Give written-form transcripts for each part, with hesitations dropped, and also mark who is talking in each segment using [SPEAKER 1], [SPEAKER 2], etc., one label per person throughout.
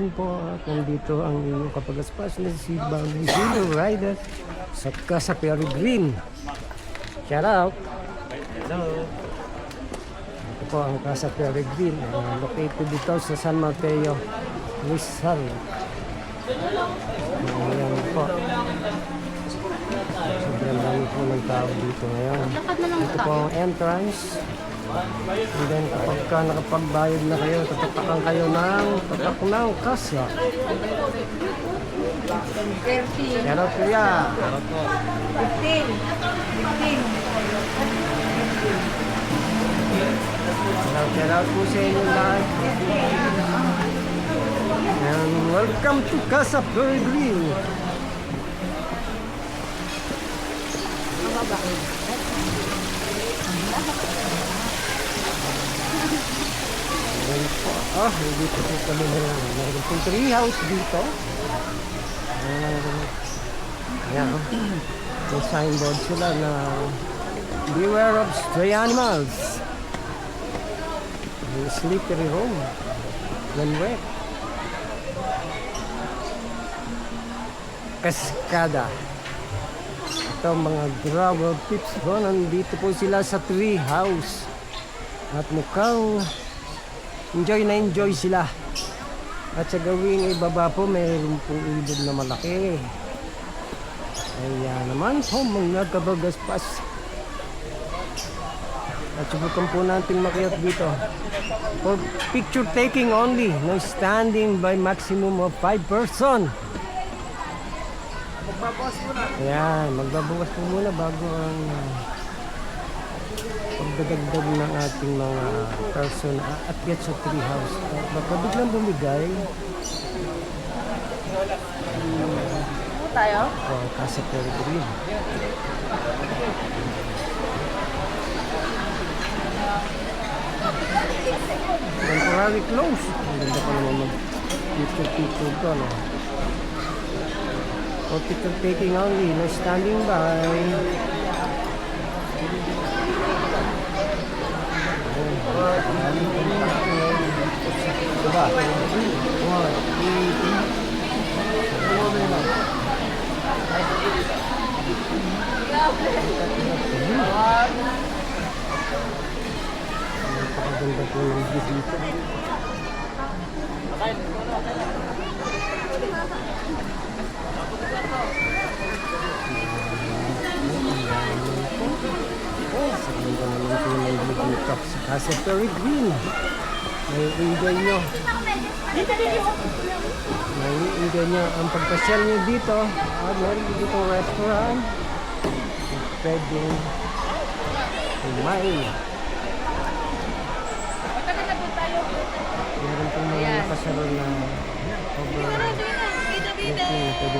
[SPEAKER 1] afternoon po at nandito ang inyong kapagaspas na si Bagong Zero Rider sa Casa Peregrine. Shout out!
[SPEAKER 2] Hello!
[SPEAKER 1] Ito po ang Casa Peregrine, located dito sa San Mateo, Rizal. Ayan po. Sobrang dami po ng tao dito ngayon. Ito po ang entrance. And then kapag ka nakapagbayad na kayo, tatapakan kayo ng tatak ng kasa.
[SPEAKER 3] 30.
[SPEAKER 1] Pero kuya,
[SPEAKER 3] 15. 15.
[SPEAKER 1] shout out po sa inyo lahat. And welcome to Casa Peregrine. Dito po kami na lang. Mayroon pong tree house dito. Ayan. May signboard sila na beware of stray animals. May slippery room. When wet. Kaskada. Ito mga gravel pips po. Nandito po sila sa tree house. At mukhang enjoy na enjoy sila. At sa gawing ibaba po, mayroon pong ibon na malaki. Ayan naman po mga kabagaspas. At subukan po natin makiat dito. For picture taking only, no standing by maximum of 5 person. Ayan, magbabawas po muna bago ang pagdadagdag ng ating mga person aakyat sa tree house. At baka biglang bumigay.
[SPEAKER 3] Tayo?
[SPEAKER 1] Casa Peregrine. Temporary close. Ang ganda pa naman mag-picture ko, no? For picture taking only, no standing by. Diba? Napakaganda po ng view dito. Saganda naman po ng view dito sa Casa Peregrine. May enjoy nyo. May enjoy nyo ang pagpasyal nyo dito. At meron dito restaurant. Pwedeng kumain. Meron pong mga nakasaro na over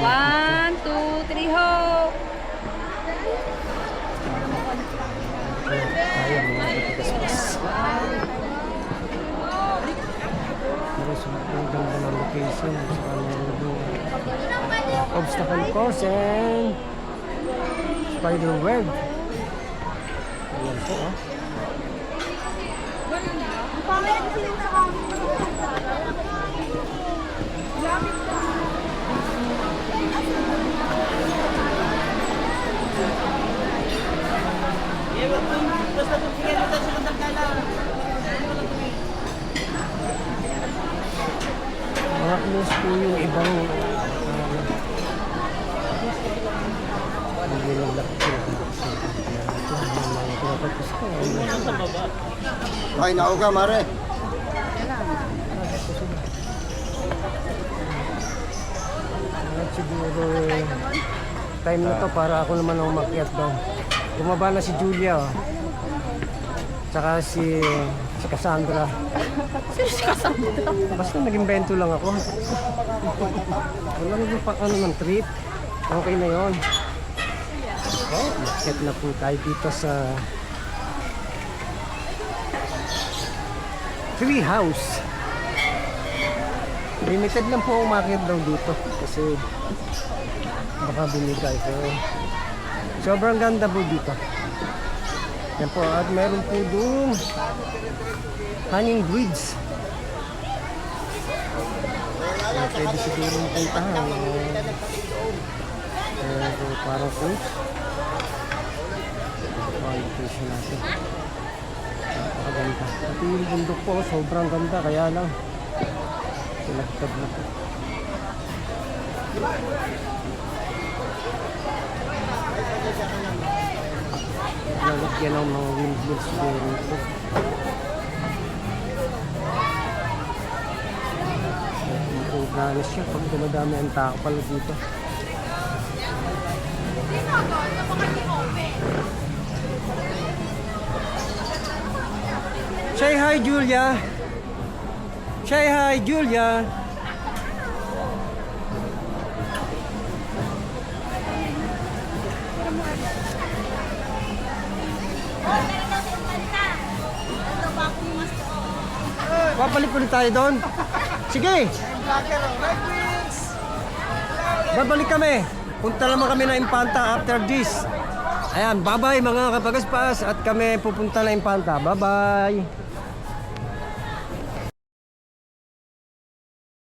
[SPEAKER 3] 1, 2, 3, ho!
[SPEAKER 1] tayo mga kapagaspas. Pero sobrang ganda ng location. Saka meron doon obstacle course and spider web. Ayan po, oh. Mga close po yung ibang hindi lang lakit sila dito kasi ito ang mga pinapagpus ko.
[SPEAKER 2] Ay, nako ka, Mare.
[SPEAKER 1] At siguro time na to para ako naman ang umakyat doon. Bumaba na si Julia, oh. Tsaka si Cassandra.
[SPEAKER 3] Sino si Cassandra?
[SPEAKER 1] Basta nag-invento lang ako. Wala nyo pa ano ng trip. Okay na yon. Okay, set na po tayo dito sa tree house. Limited lang po umakit daw dito kasi baka binigay. So, sobrang ganda po dito. Yan po, at meron po doon hanging bridge. pwede siguro puntahan. Parang cruise. Qualification natin. Napakaganda. Pati yung bundok po, sobrang ganda. Kaya lang, pinagtag na po. Lalagyan ng mga windmills dito. Kumukuha siya pag dumadami ang tao pala dito. Say hi, Julia. Say hi, Julia. Papalik ulit tayo doon. Sige. Babalik kami. Punta naman kami na Impanta after this. Ayan, bye-bye mga kapagaspas at kami pupunta na Impanta. Bye-bye.